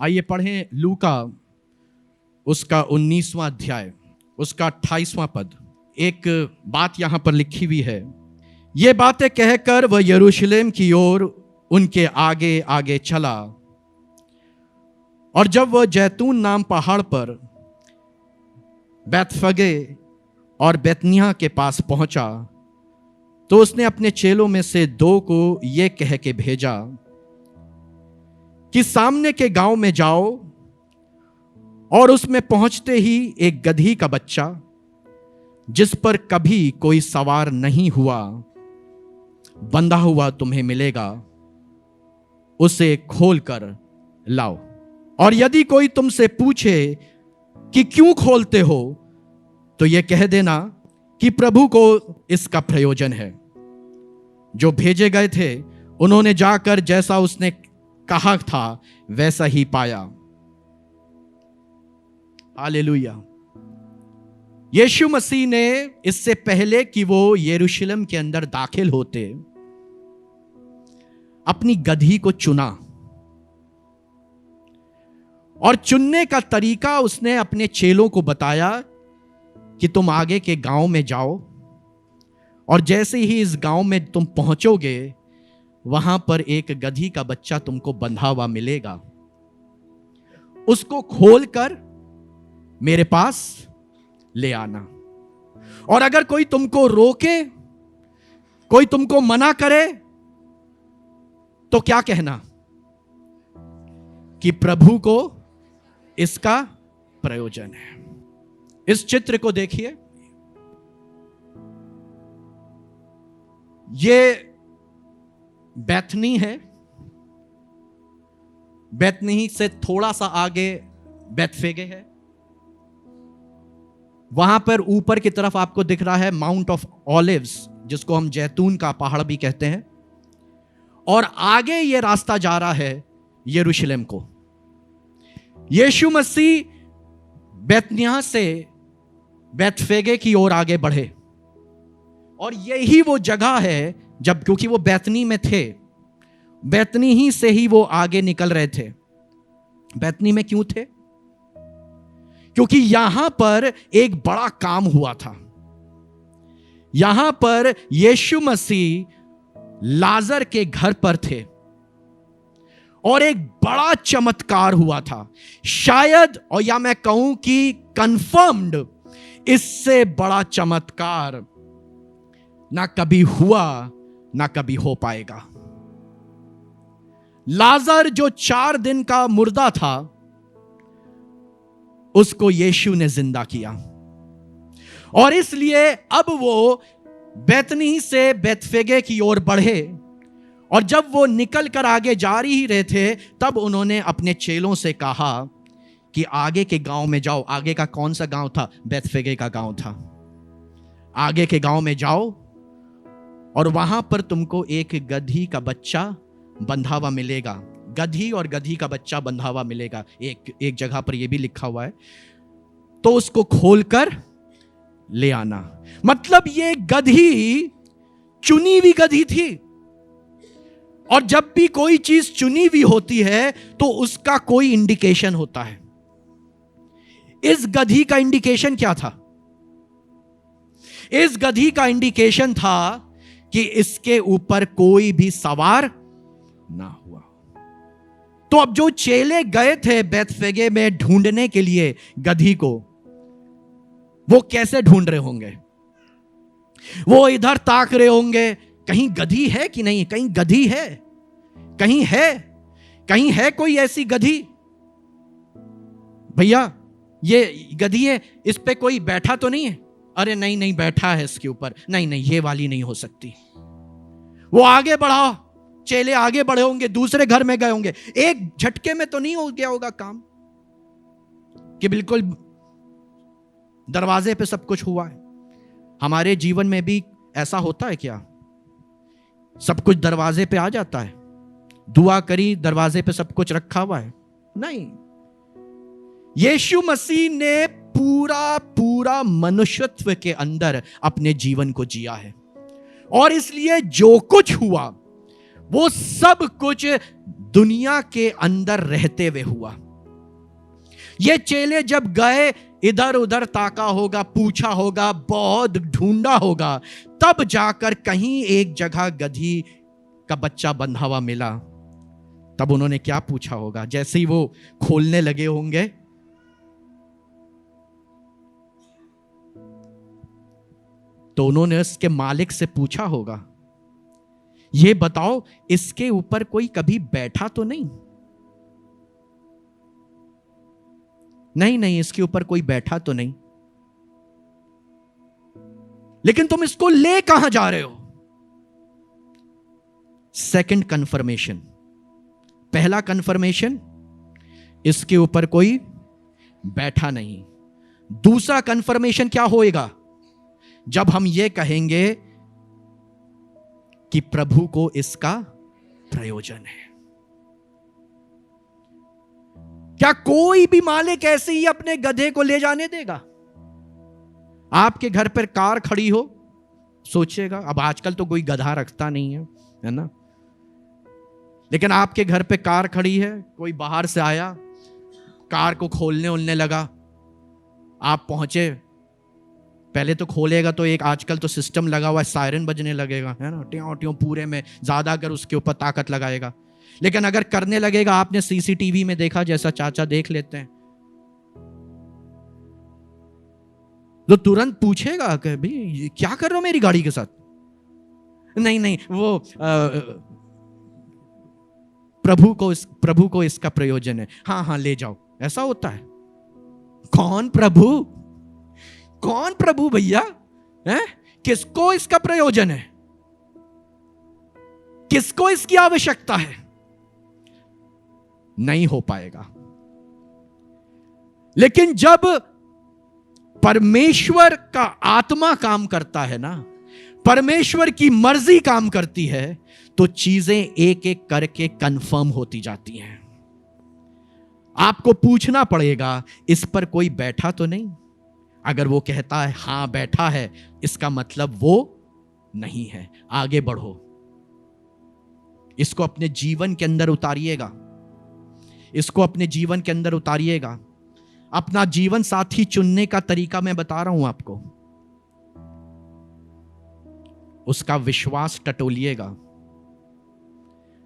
आइए पढ़ें लूका उसका 19वां अध्याय उसका 28वां पद। एक बात यहां पर लिखी हुई है, ये बातें कहकर वह यरूशलेम की ओर उनके आगे आगे चला, और जब वह जैतून नाम पहाड़ पर बैतफगे और बैतनिय्याह के पास पहुंचा तो उसने अपने चेलों में से 2 को यह कह के भेजा कि सामने के गांव में जाओ, और उसमें पहुंचते ही एक गदही का बच्चा जिस पर कभी कोई सवार नहीं हुआ बंधा हुआ तुम्हें मिलेगा, उसे खोलकर लाओ। और यदि कोई तुमसे पूछे कि क्यों खोलते हो तो यह कह देना कि प्रभु को इसका प्रयोजन है। जो भेजे गए थे उन्होंने जाकर जैसा उसने कहा था वैसा ही पाया। हालेलुया। यीशु मसीह ने इससे पहले कि वो यरूशलेम के अंदर दाखिल होते अपनी गदही को चुना, और चुनने का तरीका उसने अपने चेलों को बताया कि तुम आगे के गांव में जाओ, और जैसे ही इस गांव में तुम पहुंचोगे वहां पर एक गदही का बच्चा तुमको बंधा हुआ मिलेगा, उसको खोलकर मेरे पास ले आना। और अगर कोई तुमको रोके, कोई तुमको मना करे तो क्या कहना कि प्रभु को इसका प्रयोजन है। इस चित्र को देखिए, ये बैतनी है, बैतनी से थोड़ा सा आगे बैतफेगे है। वहां पर ऊपर की तरफ आपको दिख रहा है माउंट ऑफ ऑलिव्स, जिसको हम जैतून का पहाड़ भी कहते हैं, और आगे ये रास्ता जा रहा है यरूशलेम को। यीशु मसीह बैतनिय्याह से बैतफेगे की ओर आगे बढ़े, और यही वो जगह है जब, क्योंकि वो बैतनी में थे, बैतनी ही से ही वो आगे निकल रहे थे। बैतनी में क्यों थे? क्योंकि यहां पर एक बड़ा काम हुआ था। यहां पर यीशु मसीह लाजर के घर पर थे और एक बड़ा चमत्कार हुआ था, शायद, और या मैं कहूं कि कंफर्म्ड, इससे बड़ा चमत्कार ना कभी हुआ ना कभी हो पाएगा। लाजर जो 4 दिन का मुर्दा था, उसको यीशु ने जिंदा किया, और इसलिए अब वो बैतनी से बैतफेगे की ओर बढ़े, और जब वो निकल कर आगे जा ही रहे थे तब उन्होंने अपने चेलों से कहा कि आगे के गांव में जाओ। आगे का कौन सा गांव था? बैतफेगे का गांव था। आगे के गांव में जाओ और वहां पर तुमको एक गदही का बच्चा बंधा हुआ मिलेगा। गदही और गदही का बच्चा बंधा हुआ मिलेगा, एक जगह पर यह भी लिखा हुआ है, तो उसको खोलकर ले आना। मतलब ये गदही चुनी हुई गदही थी, और जब भी कोई चीज चुनी हुई होती है तो उसका कोई इंडिकेशन होता है। इस गदही का इंडिकेशन क्या था? इस गदही का इंडिकेशन था कि इसके ऊपर कोई भी सवार ना हुआ। तो अब जो चेले गए थे बैतफेगे में ढूंढने के लिए गदही को, वो कैसे ढूंढ रहे होंगे? वो इधर ताक रहे होंगे, कहीं गदही है कि नहीं, कहीं गदही है, कहीं है कोई ऐसी गदही। भैया ये गदही है, इस पे कोई बैठा तो नहीं है? अरे नहीं बैठा है इसके ऊपर, नहीं ये वाली नहीं हो सकती। वो आगे बढ़ा, चेले आगे बढ़े होंगे, दूसरे घर में गए होंगे, एक झटके में तो नहीं हो गया होगा काम कि बिल्कुल दरवाजे पे सब कुछ हुआ है। हमारे जीवन में भी ऐसा होता है क्या? सब कुछ दरवाजे पे आ जाता है? दुआ करी, दरवाजे पे सब कुछ रखा हुआ है? नहीं। यीशु मसीह ने पूरा मनुष्यत्व के अंदर अपने जीवन को जिया है, और इसलिए जो कुछ हुआ वो सब कुछ दुनिया के अंदर रहते हुए हुआ। ये चेले जब गए, इधर उधर ताका होगा, पूछा होगा, बहुत ढूंढा होगा, तब जाकर कहीं एक जगह गधी का बच्चा बंधा हुआ मिला। तब उन्होंने क्या पूछा होगा? जैसे ही वो खोलने लगे होंगे, तो उन्होंने उसके मालिक से पूछा होगा, ये बताओ इसके ऊपर कोई कभी बैठा तो नहीं? नहीं, इसके ऊपर कोई बैठा तो नहीं। लेकिन तुम इसको ले कहां जा रहे हो? Second confirmation. पहला कंफर्मेशन, इसके ऊपर कोई बैठा नहीं। दूसरा कंफर्मेशन क्या होएगा? जब हम ये कहेंगे कि प्रभु को इसका प्रयोजन है। क्या कोई भी मालिक ऐसे ही अपने गधे को ले जाने देगा? आपके घर पर कार खड़ी हो, सोचिएगा, अब आजकल तो कोई गधा रखता नहीं है ना, लेकिन आपके घर पे कार खड़ी है, कोई बाहर से आया, कार को खोलने उलने लगा, आप पहुंचे, पहले तो खोलेगा तो एक आजकल तो सिस्टम लगा हुआ है, सायरन बजने लगेगा, है ना, ट्यों ट्यों पूरे में, ज्यादा अगर उसके ऊपर ताकत लगाएगा। लेकिन अगर करने लगेगा, आपने सीसीटीवी में देखा, जैसा चाचा देख लेते हैं, तो तुरंत पूछेगा कि भाई क्या कर रहे हो मेरी गाड़ी के साथ? नहीं, वो प्रभु को इसका प्रयोजन है। हाँ, ले जाओ। ऐसा होता है? कौन प्रभु भैया? किसको इसका प्रयोजन है? किसको इसकी आवश्यकता है? नहीं हो पाएगा। लेकिन जब परमेश्वर का आत्मा काम करता है ना, परमेश्वर की मर्जी काम करती है, तो चीजें एक एक करके कंफर्म होती जाती हैं। आपको पूछना पड़ेगा, इस पर कोई बैठा तो नहीं? अगर वो कहता है हां बैठा है, इसका मतलब वो नहीं है। आगे बढ़ो, इसको अपने जीवन के अंदर उतारिएगा, इसको अपने जीवन के अंदर उतारिएगा। अपना जीवन साथी चुनने का तरीका मैं बता रहा हूं आपको, उसका विश्वास टटोलिएगा।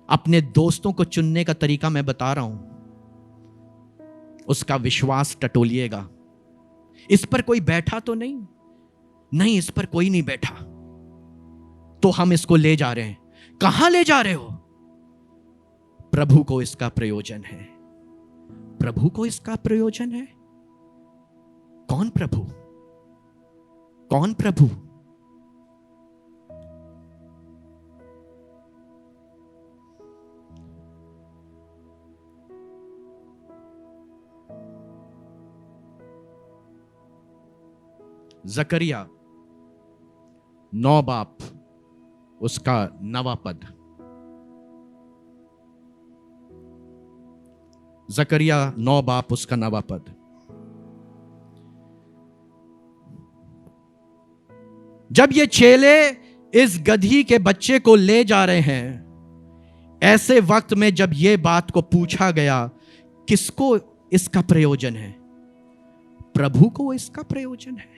अपने दोस्तों को चुनने का तरीका मैं बता रहा हूं, उसका विश्वास टटोलिएगा। इस पर कोई बैठा तो नहीं? नहीं, इस पर कोई नहीं बैठा, तो हम इसको ले जा रहे हैं। कहां ले जा रहे हो? प्रभु को इसका प्रयोजन है। प्रभु को इसका प्रयोजन है। कौन प्रभु? कौन प्रभु? जकरिया 9 बाप उसका 9वां पद। जकरिया 9 बाप उसका 9वां पद। जब ये चेले इस गधी के बच्चे को ले जा रहे हैं, ऐसे वक्त में जब ये बात को पूछा गया, किसको इसका प्रयोजन है? प्रभु को इसका प्रयोजन है।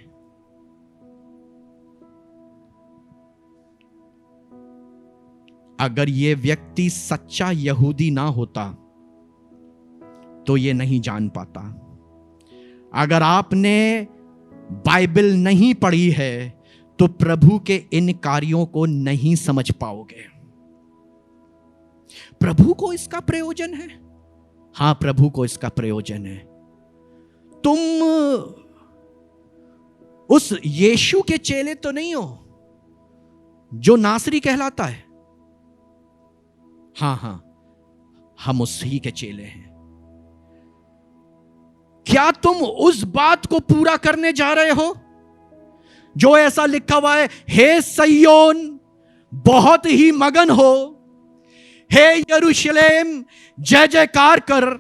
अगर ये व्यक्ति सच्चा यहूदी ना होता तो ये नहीं जान पाता। अगर आपने बाइबल नहीं पढ़ी है तो प्रभु के इन कार्यों को नहीं समझ पाओगे। प्रभु को इसका प्रयोजन है। हां, प्रभु को इसका प्रयोजन है। तुम उस यीशु के चेले तो नहीं हो जो नासरी कहलाता है। हां, हम उसी के चेले हैं। क्या तुम उस बात को पूरा करने जा रहे हो जो ऐसा लिखा हुआ है, हे सिय्योन बहुत ही मगन हो, हे यरूशलेम जय जयकार कर,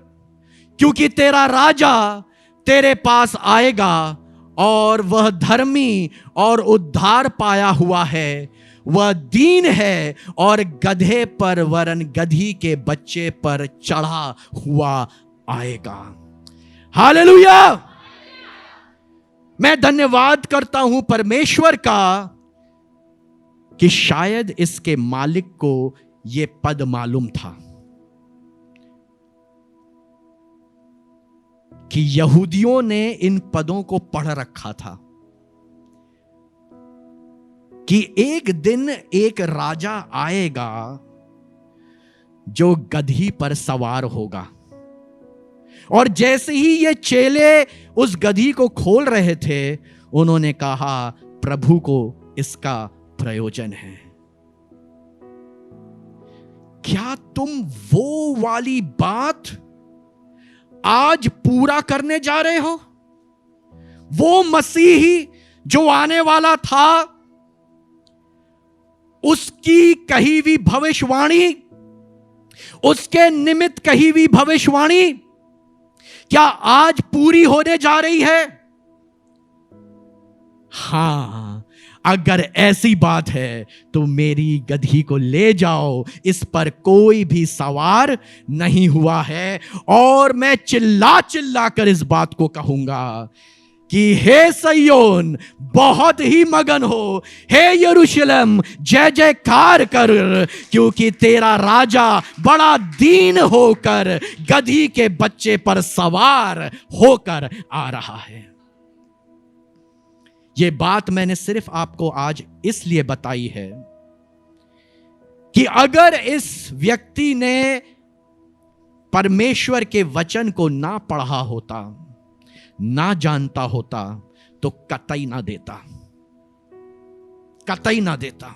क्योंकि तेरा राजा तेरे पास आएगा और वह धर्मी और उद्धार पाया हुआ है, वह दीन है और गधे पर वरन गधी के बच्चे पर चढ़ा हुआ आएगा। हालेलुया। मैं धन्यवाद करता हूं परमेश्वर का कि शायद इसके मालिक को यह पद मालूम था कि यहूदियों ने इन पदों को पढ़ रखा था कि एक दिन एक राजा आएगा जो गधी पर सवार होगा। और जैसे ही ये चेले उस गधी को खोल रहे थे, उन्होंने कहा प्रभु को इसका प्रयोजन है। क्या तुम वो वाली बात आज पूरा करने जा रहे हो? वो मसीही जो आने वाला था, उसकी कही हुई भविष्यवाणी, उसके निमित्त कही हुई भविष्यवाणी क्या आज पूरी होने जा रही है? हां, अगर ऐसी बात है तो मेरी गधी को ले जाओ, इस पर कोई भी सवार नहीं हुआ है। और मैं चिल्ला चिल्ला कर इस बात को कहूंगा कि हे सिय्योन बहुत ही मगन हो, हे यरूशलेम जय जयकार कर, क्योंकि तेरा राजा बड़ा दीन होकर गधी के बच्चे पर सवार होकर आ रहा है। यह बात मैंने सिर्फ आपको आज इसलिए बताई है कि अगर इस व्यक्ति ने परमेश्वर के वचन को ना पढ़ा होता, ना जानता होता, तो कतई ना देता, कतई ना देता।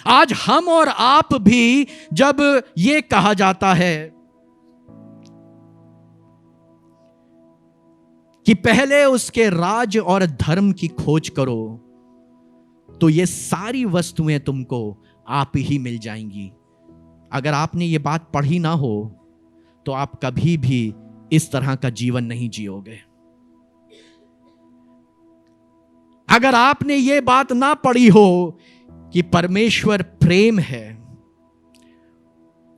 आज हम और आप भी जब यह कहा जाता है कि पहले उसके राज और धर्म की खोज करो, तो ये सारी वस्तुएं तुमको आप ही मिल जाएंगी। अगर आपने ये बात पढ़ी ना हो तो आप कभी भी इस तरह का जीवन नहीं जियोगे। अगर आपने ये बात ना पढ़ी हो कि परमेश्वर प्रेम है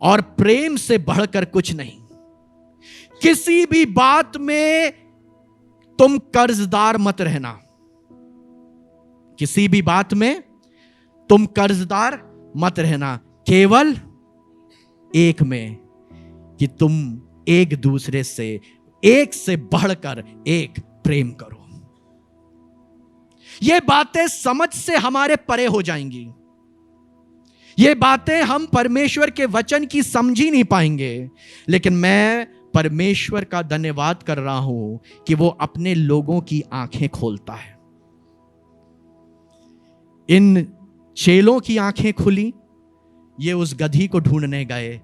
और प्रेम से बढ़कर कुछ नहीं, किसी भी बात में तुम कर्जदार मत रहना, किसी भी बात में तुम कर्जदार मत रहना, केवल एक में कि तुम एक दूसरे से, एक से बढ़कर एक प्रेम करो। ये बातें समझ से हमारे परे हो जाएंगी। ये बातें हम परमेश्वर के वचन की समझ ही नहीं पाएंगे। लेकिन मैं परमेश्वर का धन्यवाद कर रहा हूं कि वो अपने लोगों की आंखें खोलता है। इन चेलों की आंखें खुली, ये उस गधी को ढूंढने गए।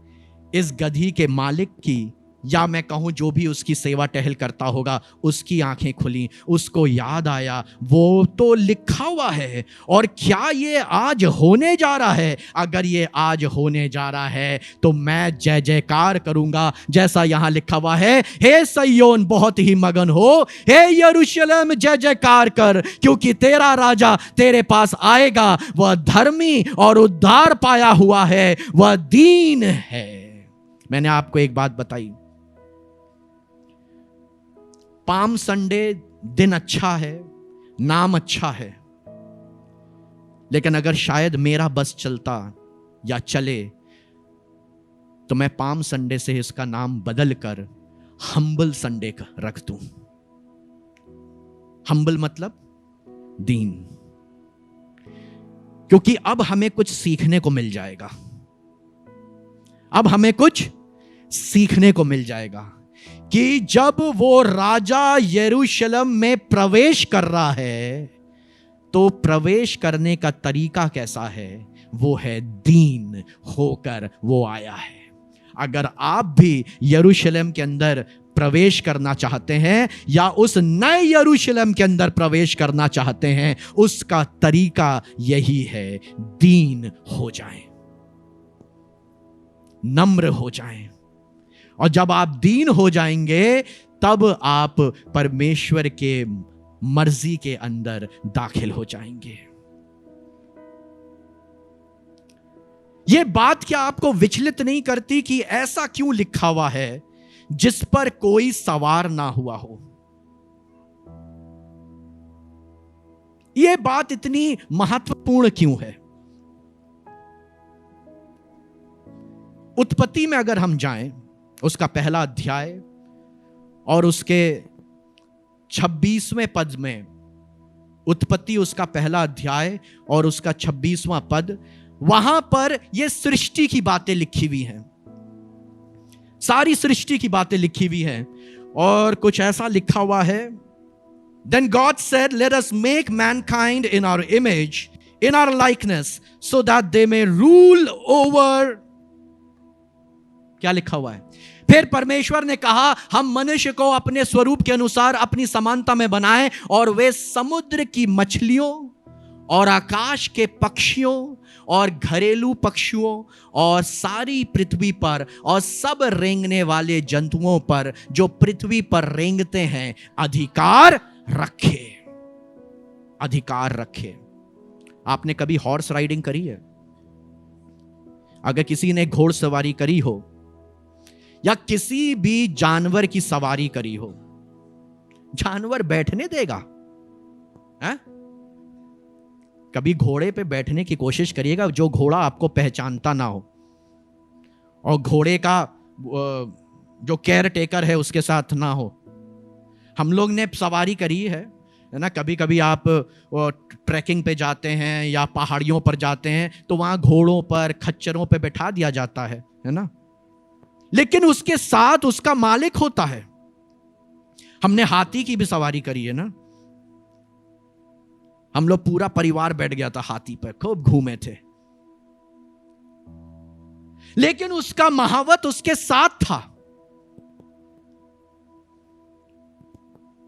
इस गधी के मालिक की, या मैं कहूं जो भी उसकी सेवा टहल करता होगा, उसकी आंखें खुली। उसको याद आया वो तो लिखा हुआ है, और क्या ये आज होने जा रहा है? अगर ये आज होने जा रहा है तो मैं जय जयकार करूंगा, जैसा यहां लिखा हुआ है, हे सिय्योन बहुत ही मगन हो, हे यरूशलेम जय जयकार कर, क्योंकि तेरा राजा तेरे पास आएगा। वह धर्मी और उद्धार पाया हुआ है, वह दीन है। मैंने आपको एक बात बताई, पाम संडे दिन अच्छा है, नाम अच्छा है, लेकिन अगर शायद मेरा बस चलता या चले तो मैं पाम संडे से इसका नाम बदल कर हम्बल संडे का रख दूं। हम्बल मतलब दीन, क्योंकि अब हमें कुछ सीखने को मिल जाएगा। अब हमें कुछ सीखने को मिल जाएगा कि जब वो राजा यरूशलेम में प्रवेश कर रहा है तो प्रवेश करने का तरीका कैसा है? वो है दीन होकर वो आया है। अगर आप भी यरूशलेम के अंदर प्रवेश करना चाहते हैं या उस नए यरूशलेम के अंदर प्रवेश करना चाहते हैं, उसका तरीका यही है, दीन हो जाएं, नम्र हो जाएं। और जब आप दीन हो जाएंगे तब आप परमेश्वर के मर्जी के अंदर दाखिल हो जाएंगे। यह बात क्या आपको विचलित नहीं करती कि ऐसा क्यों लिखा हुआ है जिस पर कोई सवार ना हुआ हो। यह बात इतनी महत्वपूर्ण क्यों है? उत्पत्ति में अगर हम जाएं, उसका पहला अध्याय और उसके 26वें पद में, उत्पत्ति उसका पहला अध्याय और उसका 26वां पद, वहां पर यह सृष्टि की बातें लिखी हुई हैं, सारी सृष्टि की बातें लिखी हुई हैं। और कुछ ऐसा लिखा हुआ है, Then God said, Let us make mankind in our image, in our likeness, so that they may rule over. क्या लिखा हुआ है? फिर परमेश्वर ने कहा, हम मनुष्य को अपने स्वरूप के अनुसार अपनी समानता में बनाएं, और वे समुद्र की मछलियों और आकाश के पक्षियों और घरेलू पक्षियों और सारी पृथ्वी पर और सब रेंगने वाले जंतुओं पर जो पृथ्वी पर रेंगते हैं अधिकार रखे। अधिकार रखे। आपने कभी हॉर्स राइडिंग करी है? अगर किसी ने घोड़सवारी करी हो या किसी भी जानवर की सवारी करी हो, जानवर बैठने देगा? है? कभी घोड़े पे बैठने की कोशिश करिएगा जो घोड़ा आपको पहचानता ना हो, और घोड़े का जो केयर टेकर है उसके साथ ना हो। हम लोग ने सवारी करी है ना, कभी कभी आप ट्रैकिंग पे जाते हैं या पहाड़ियों पर जाते हैं तो वहां घोड़ों पर, खच्चरों पे बैठा दिया जाता है ना, लेकिन उसके साथ उसका मालिक होता है। हमने हाथी की भी सवारी करी है ना, हम लोग पूरा परिवार बैठ गया था हाथी पर, खूब घूमे थे, लेकिन उसका महावत उसके साथ था।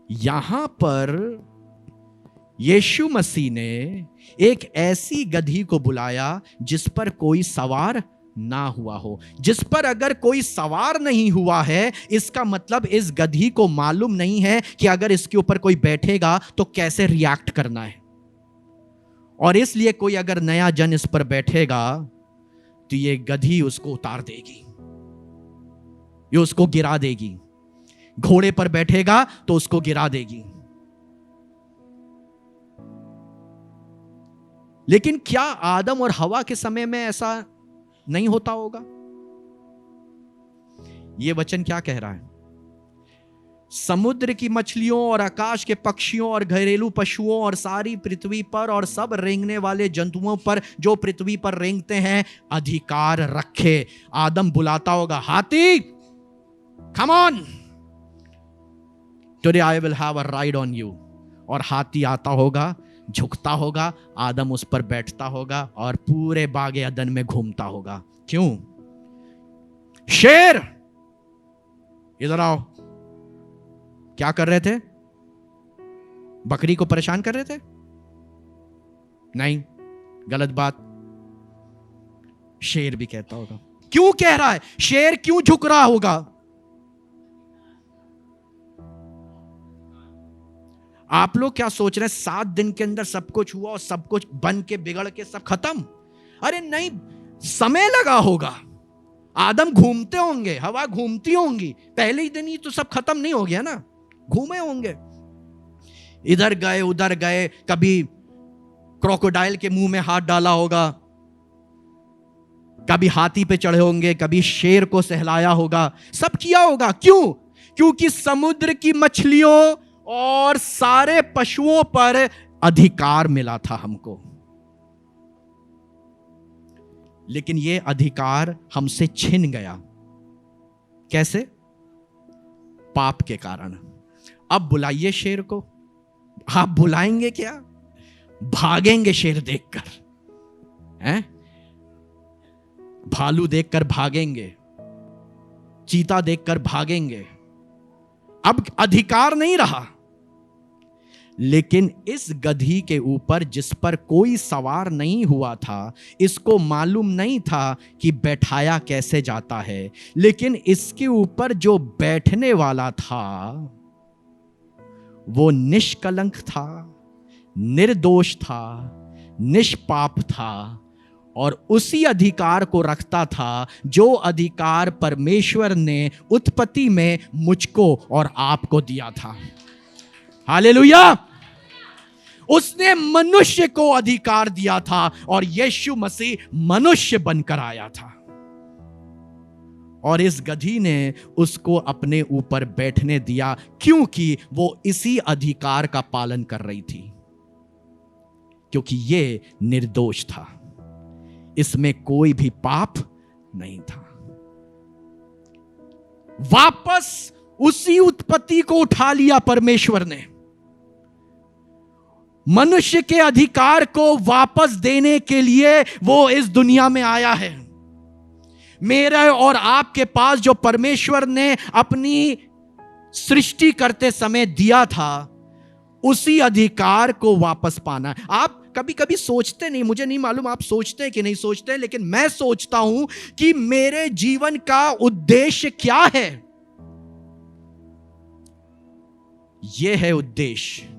यहां पर यीशु मसीह ने एक ऐसी गधी को बुलाया जिस पर कोई सवार ना हुआ हो। जिस पर अगर कोई सवार नहीं हुआ है, इसका मतलब इस गधी को मालूम नहीं है कि अगर इसके ऊपर कोई बैठेगा तो कैसे रिएक्ट करना है, और इसलिए कोई अगर नया जन इस पर बैठेगा तो ये गधी उसको उतार देगी, ये उसको गिरा देगी। घोड़े पर बैठेगा तो उसको गिरा देगी। लेकिन क्या आदम और हवा के समय में ऐसा नहीं होता होगा? यह वचन क्या कह रहा है? समुद्र की मछलियों और आकाश के पक्षियों और घरेलू पशुओं और सारी पृथ्वी पर और सब रेंगने वाले जंतुओं पर जो पृथ्वी पर रेंगते हैं अधिकार रखे। आदम बुलाता होगा, हाथी come on, today I will have a ride on you, और हाथी आता होगा, झुकता होगा, आदम उस पर बैठता होगा और पूरे बागे अदन में घूमता होगा। क्यों? शेर इधर आओ। क्या कर रहे थे? बकरी को परेशान कर रहे थे? नहीं, गलत बात। शेर भी कहता होगा। क्यों कह रहा है? शेर क्यों झुक रहा होगा? आप लोग क्या सोच रहे हैं 7 दिन के अंदर सब कुछ हुआ और सब कुछ बन के बिगड़ के सब खत्म? अरे नहीं, समय लगा होगा। आदम घूमते होंगे, हवा घूमती होंगी, पहले ही दिन ही तो सब खत्म नहीं हो गया ना, घूमे होंगे, इधर गए उधर गए, कभी क्रोकोडाइल के मुंह में हाथ डाला होगा, कभी हाथी पे चढ़े होंगे, कभी शेर को सहलाया होगा, सब किया होगा। क्यों? क्योंकि समुद्र की मछलियों और सारे पशुओं पर अधिकार मिला था हमको। लेकिन यह अधिकार हमसे छिन गया। कैसे? पाप के कारण। अब बुलाइए शेर को, आप बुलाएंगे क्या? भागेंगे शेर देखकर, हैं? भालू देखकर भागेंगे, चीता देखकर भागेंगे। अब अधिकार नहीं रहा। लेकिन इस गधी के ऊपर जिस पर कोई सवार नहीं हुआ था, इसको मालूम नहीं था कि बैठाया कैसे जाता है, लेकिन इसके ऊपर जो बैठने वाला था वो निष्कलंक था, निर्दोष था, निष्पाप था, और उसी अधिकार को रखता था जो अधिकार परमेश्वर ने उत्पत्ति में मुझको और आपको दिया था। हालेलुया। उसने मनुष्य को अधिकार दिया था और यीशु मसीह मनुष्य बनकर आया था, और इस गधी ने उसको अपने ऊपर बैठने दिया क्योंकि वो इसी अधिकार का पालन कर रही थी, क्योंकि ये निर्दोष था, इसमें कोई भी पाप नहीं था। वापस उसी उत्पत्ति को उठा लिया परमेश्वर ने, मनुष्य के अधिकार को वापस देने के लिए वो इस दुनिया में आया है। मेरे और आपके पास जो परमेश्वर ने अपनी सृष्टि करते समय दिया था, उसी अधिकार को वापस पाना। आप कभी कभी सोचते नहीं, मुझे नहीं मालूम आप सोचते कि नहीं सोचते, लेकिन मैं सोचता हूं कि मेरे जीवन का उद्देश्य क्या है। यह है उद्देश्य,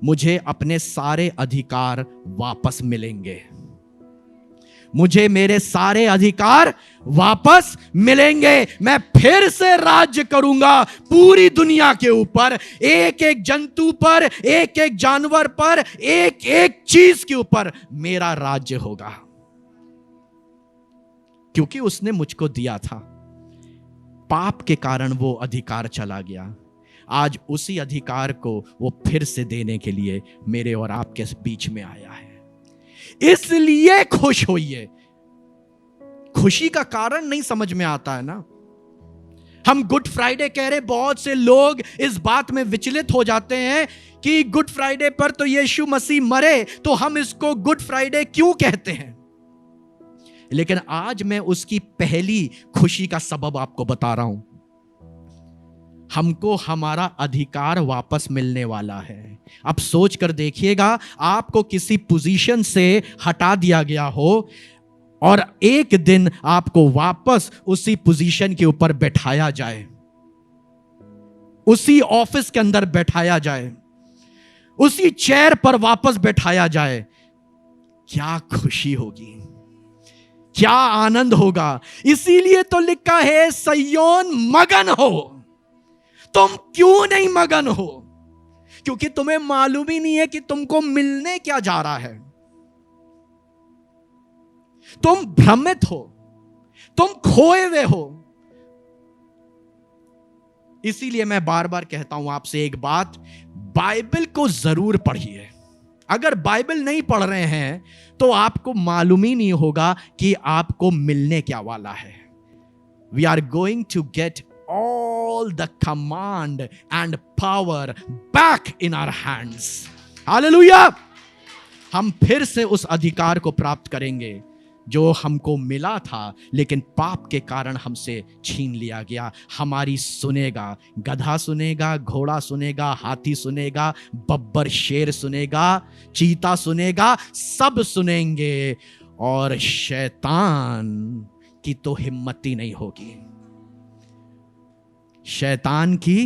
मुझे अपने सारे अधिकार वापस मिलेंगे, मुझे मेरे सारे अधिकार वापस मिलेंगे। मैं फिर से राज्य करूंगा पूरी दुनिया के ऊपर, एक एक जंतु पर, एक एक जानवर पर, एक एक चीज के ऊपर मेरा राज्य होगा, क्योंकि उसने मुझको दिया था। पाप के कारण वो अधिकार चला गया, आज उसी अधिकार को वो फिर से देने के लिए मेरे और आपके बीच में आया है। इसलिए खुश होइए। खुशी का कारण नहीं समझ में आता है ना। हम गुड फ्राइडे कह रहे, बहुत से लोग इस बात में विचलित हो जाते हैं कि गुड फ्राइडे पर तो यीशु मसीह मरे, तो हम इसको गुड फ्राइडे क्यों कहते हैं। लेकिन आज मैं उसकी पहली खुशी का सबब आपको बता रहा हूं। हमको हमारा अधिकार वापस मिलने वाला है। अब सोच कर देखिएगा, आपको किसी पोजीशन से हटा दिया गया हो और एक दिन आपको वापस उसी पोजीशन के ऊपर बैठाया जाए, उसी ऑफिस के अंदर बैठाया जाए, उसी चेयर पर वापस बैठाया जाए, क्या खुशी होगी, क्या आनंद होगा। इसीलिए तो लिखा है, सिय्योन मगन हो। तुम क्यों नहीं मगन हो? क्योंकि तुम्हें मालूम ही नहीं है कि तुमको मिलने क्या जा रहा है। तुम भ्रमित हो, तुम खोए हुए हो। इसीलिए मैं बार बार कहता हूं आपसे एक बात, बाइबल को जरूर पढ़िए। अगर बाइबल नहीं पढ़ रहे हैं तो आपको मालूम ही नहीं होगा कि आपको मिलने क्या वाला है। We are going to get all the command and power back in our hands. Hallelujah! हम फिर से उस अधिकार को प्राप्त करेंगे जो हमको मिला था, लेकिन पाप के कारण हमसे छीन लिया गया। हमारी सुनेगा, गधा सुनेगा, घोड़ा सुनेगा, हाथी सुनेगा, बब्बर शेर सुनेगा, चीता सुनेगा, सब सुनेंगे, और शैतान की तो हिम्मत ही नहीं होगी। शैतान की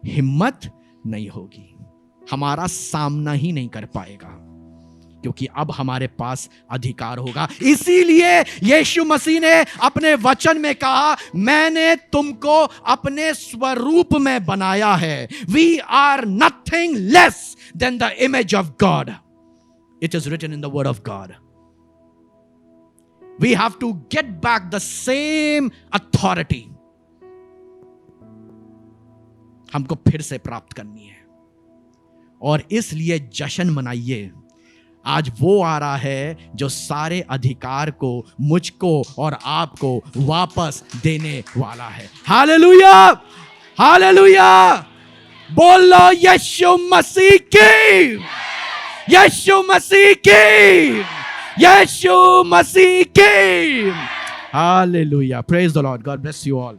हिम्मत नहीं होगी, हमारा सामना ही नहीं कर पाएगा, क्योंकि अब हमारे पास अधिकार होगा। इसीलिए यीशु मसीह ने अपने वचन में कहा, मैंने तुमको अपने स्वरूप में बनाया है। We are nothing less than the image of God. It is written in the word of God. We have to get back the same authority. हमको फिर से प्राप्त करनी है, और इसलिए जश्न मनाइए। आज वो आ रहा है जो सारे अधिकार को मुझको और आपको वापस देने वाला है। Hallelujah, hallelujah. बोलो यीशु मसीह की, यीशु मसीह की, यीशु मसीह की। Hallelujah. Praise the Lord. God bless you all.